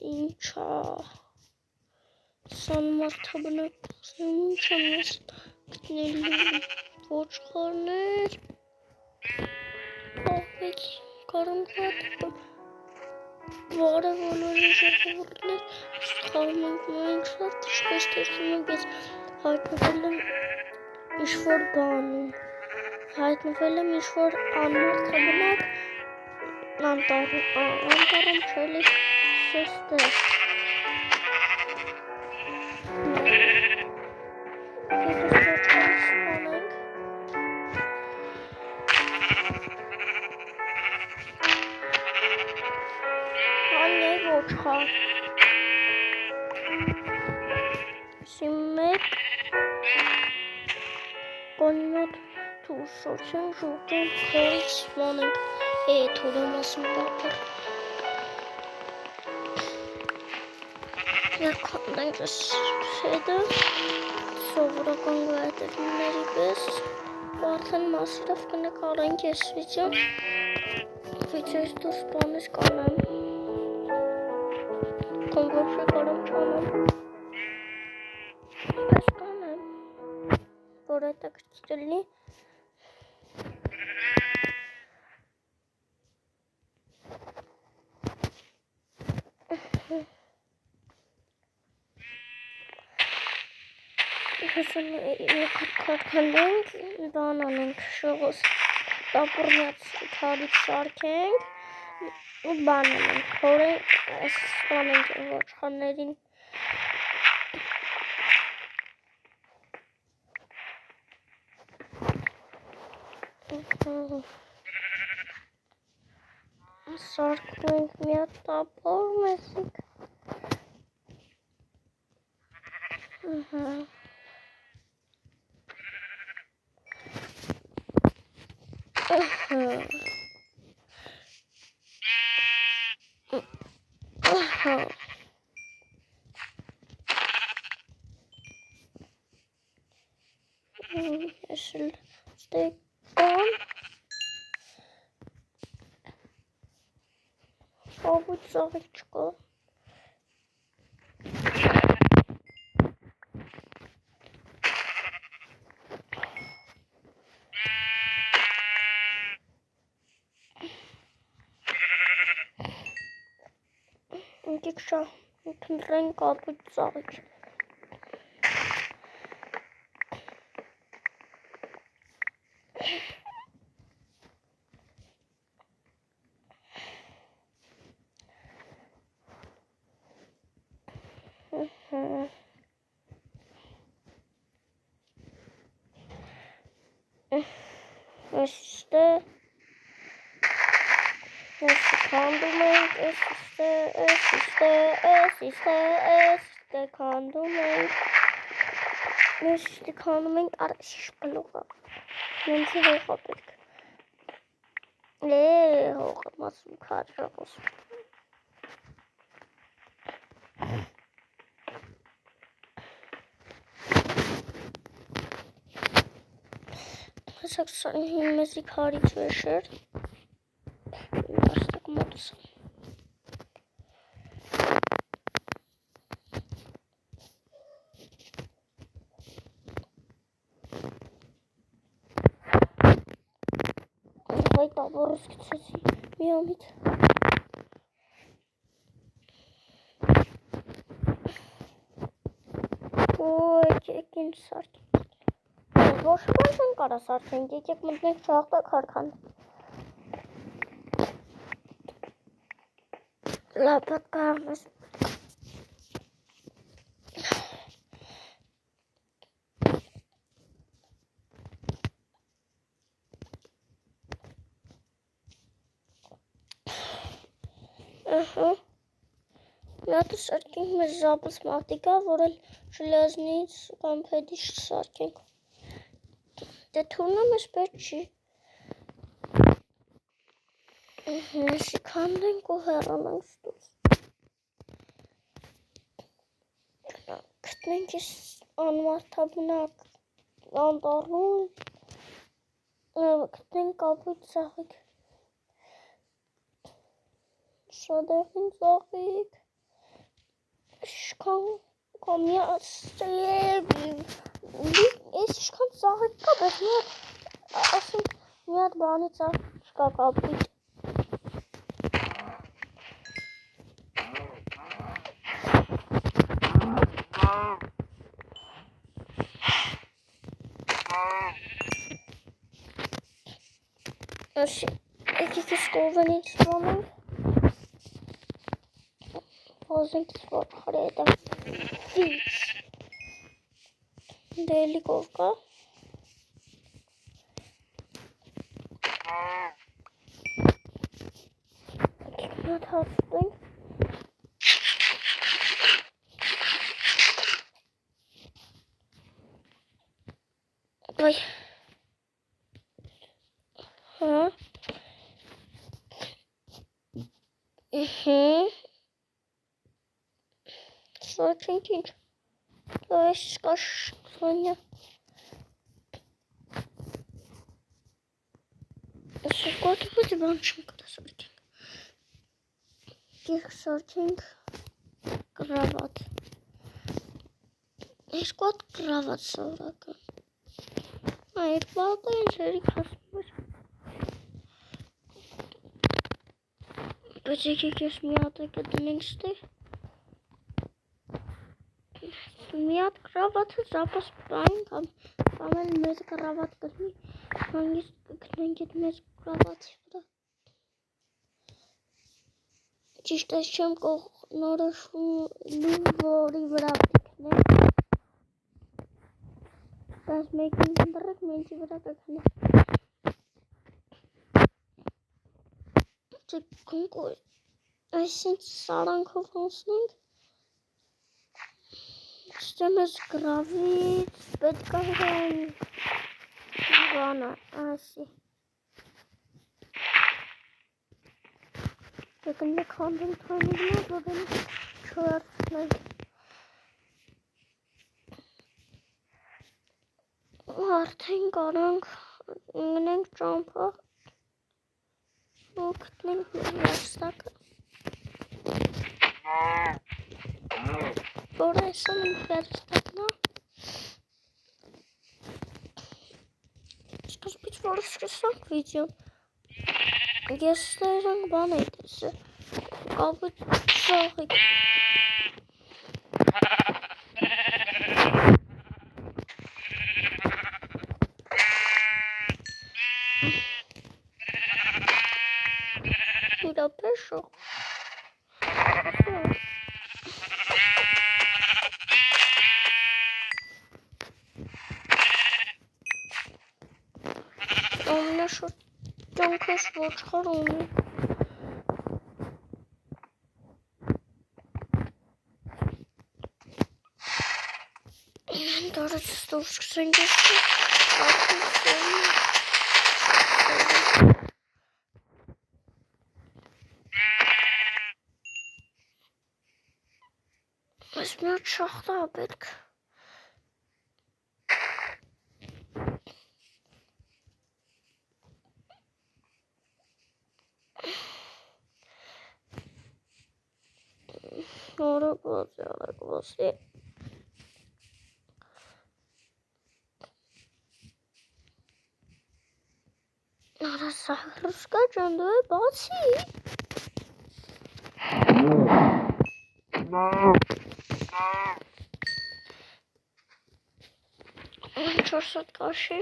Ինչա Սան մարդաբնակ ինչ ամես գտնելի ոչխարներ աղվեք կարանքատ վարևոլորի ժողովուրդներ խաղում ենք Minecraft շպես տեսնում ենք ես հայտնվել եմ ինչ-որ բանում հայտնվել եմ ինչ-որ անմարդաբնակ անտառում չելի սստեր ոչխար Սիմմեկ Կոնյոտ թուսոցեն ժուտեն քորից մանենք թորում ասում բապր Երկանդենք ես հետը սովորական գայտերների պես արդեն մասիրավ կնկարենք ես վիդեո վիդեոյից դուրս բանես կանեմ Կոնվորշը կարամ չանեմ պես կանեմ որ էտա կծտելի Քարքանդենք բան անենք շողոս տապորնյաց թարից սարքենք ու բան անենք հորենք այս անենք ոչխարներին Սարքում ենք միատ տապոր մեսիկ Esel stekan Abut zağıçko Dikşa bütün renk abut zağıç İşte kandumenk kandumenk kandumenk arasış bloğa Nensi hoğadık hoğamazım karşımız Saksan müzik hariç veşir Başlık modusu Давай табор скицesi Miyamit Oy çekin sarkin Boş versen kara sarkin Gekek mutlu çağda karkan Lapat karmış Մյատը սարքենք մեր ժապս մատիկա, որ էլ ժլազնից կամ փեդիշ սարքենք Դե թուրնը մեզ պետ չի Մեսի քանդենք ու հեռանանք ստուց Գտնենք ես անմարդաբնակ անտառում Գտնենք կապույտ ծաղիկ Շադեղին ծաղիկ Իշքան ծաղիկ կա, բայց ասում մի հատ բանի ծաղիկ չկա կապույտ։ Եկեք սկովեն ինչ ստանենք։ Ոզենք սպոր խրեդը։ Վից։ Դելիկով կա։ Եկեք մի հատ հացտենք։ Ոյ։ Հա։ Սարքենք ինչ։ Այս կա շքրոնյա։ Այս կոտը բույթի բան չմ կտա սարքենք։ Կիրք սարքենք գրավատ։ Այս կոտ գրավատ սարական։ Այդ բալտը ինչ երիք հասում էր։ Բայց եկեք ես մի հատ կդնենք ստեղ։ Մի հատ գրավատը զապաս պային կամ էլ մեզ գրավատ կրնի, հանգիստ կգնենք այդ մեզ գրավատի վրա։ Ճիշտ ես չեմ կողնորոշում որի վրա կգնենք։ Բայց մեկին դրեք մենքի վրա կգնենք։ Չեքունք այսինչ սարանքով հանցնենք։ Ստեմ ես գրավից պետք է հրան բանը, ասի։ Եկնեք հանդում թանիգնա, որեն չվերցնենք։ Արդեն կարանք ընգնենք ճամպա ու կտնենք մեր վերստակը։ Որ այսան ինք վերստակն է։ Սկզբից որ սկսանք վիդեոն։ Ես ստերանք բան էի տեսը։ Կապը ծաղիկ։ Իրապես շող։ Ամենաշուտ ճանքս ոչխար ունի։ Դարը ստով սկսենք ես Այս մի հատ շախտա պետք։ Արագ-վազի։ Արա սահրուսկա ջան դու է բացի։ Չորսատ կաշի։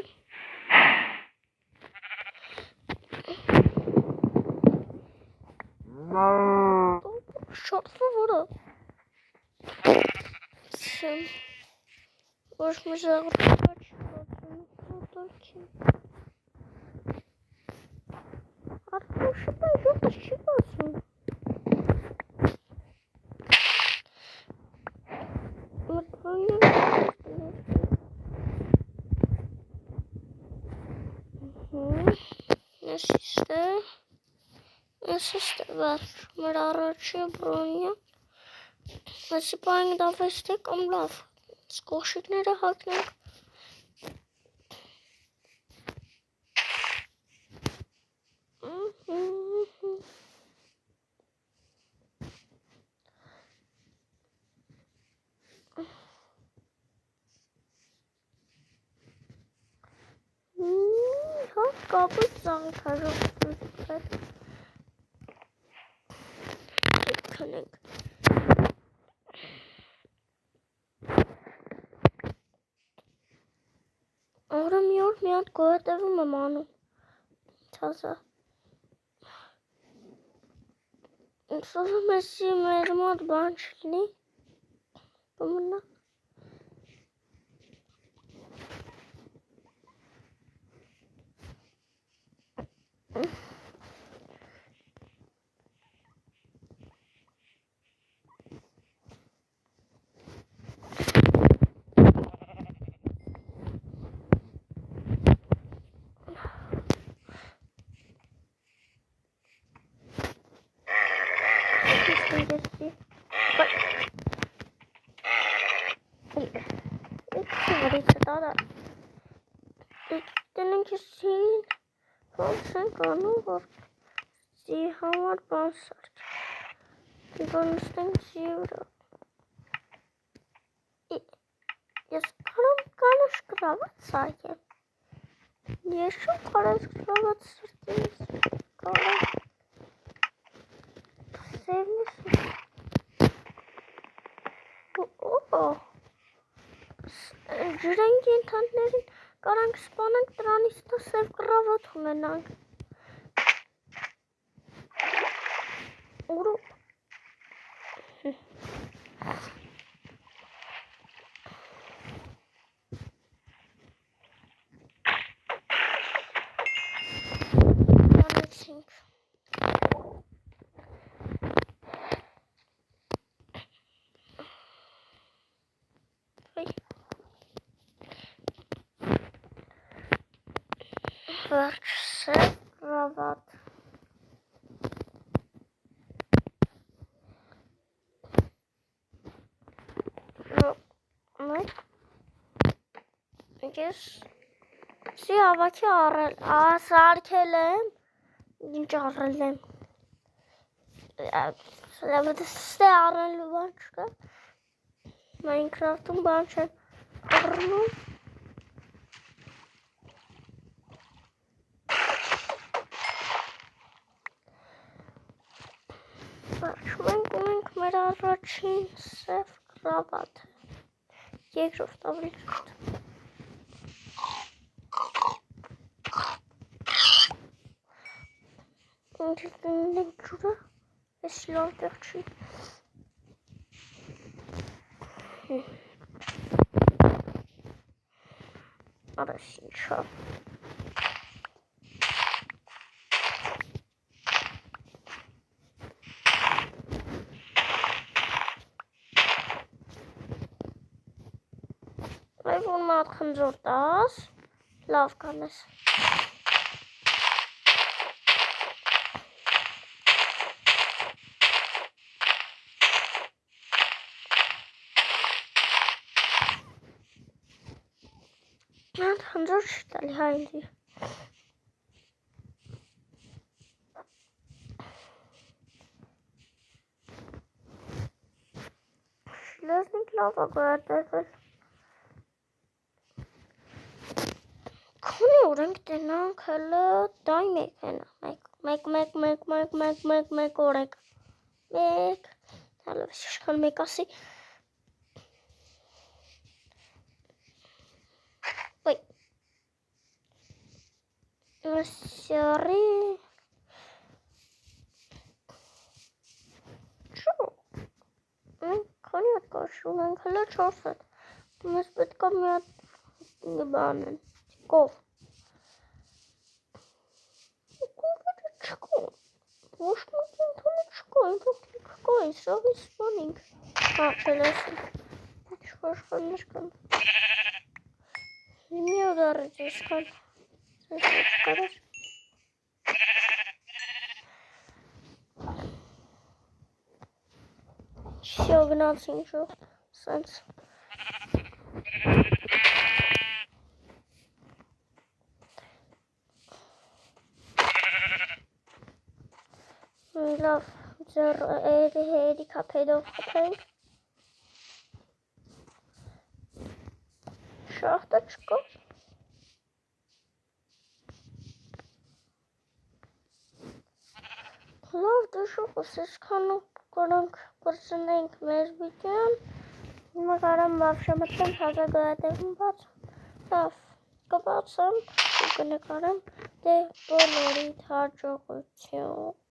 Շորտվը որը։ Սեմ։ Ոչ մի զաղրկա չկատում։ Արդեն շպա ժոտս չի բասում։ Մրդվանյա Ասիստը վարջ, մեր առաջի բրոնյա, ասի պայնք դավեստե կամ լավ, սկոշիկները հակնենք, կապը ծաղիկ հաժողվեր։ Քնենք։ Օրը մի օր մի հատ գոհատևում եմ անում։ Թազա։ Սովորում էսի մեր մոտ բան չլինի։ Բմնա։ Համար բան սարք դիվանստենք զիվրա ես կարամ կանաշ գրաված սարքեմ ես շում կարած գրաված սարքեմ կարամ սևնս ջրենք ենթաններին կարանք սպանենք դրանից դա սև գրաված ունենանք Ուրու Վերջ սև գրաված Ես սի ավակի սարքել եմ, ինչ առել եմ, ստե առելու բան չկա, Minecraft-ում բան չեմ առնում, մենք ունենք մեր առաջին սև գրավաթը, երկրորդ ավելի ճիշտ Ինչ ջուրը, ես լավ տեղ չի Արես ինչա Այվ ուն մատ խնձոր տաս, լավ կանես Mən xıncar şidəli haydi. Şilaznik lava gördədir. Koni orank denan kala day mekana. Mek orank. Mek. Hala şişkan mekasi. Wait. Sorry. True. Քանի հատ կաշուն ենք, հլը 4 հատ, մեզ պետք է մի հատ բան են, կով չկա, ոչ մեկ ենթանը չկա, ինքնոք կա, իսրավի սպանինք, չել ասին, չխաշխաններ կան, մի օդարից ես կան, կարես, Всё, гнаться ничего, сенс. Love, the capado play. Шахточка. Լավ, դե շուխս, այսքան կորանք կրծնենք մեր վիդեոն, հիմա կարամ վավշա մտեմ հազագայատեղում բացեմ, լավ, կբացեմ ու կնկարեմ, դե բոլորիդ հաջողություն։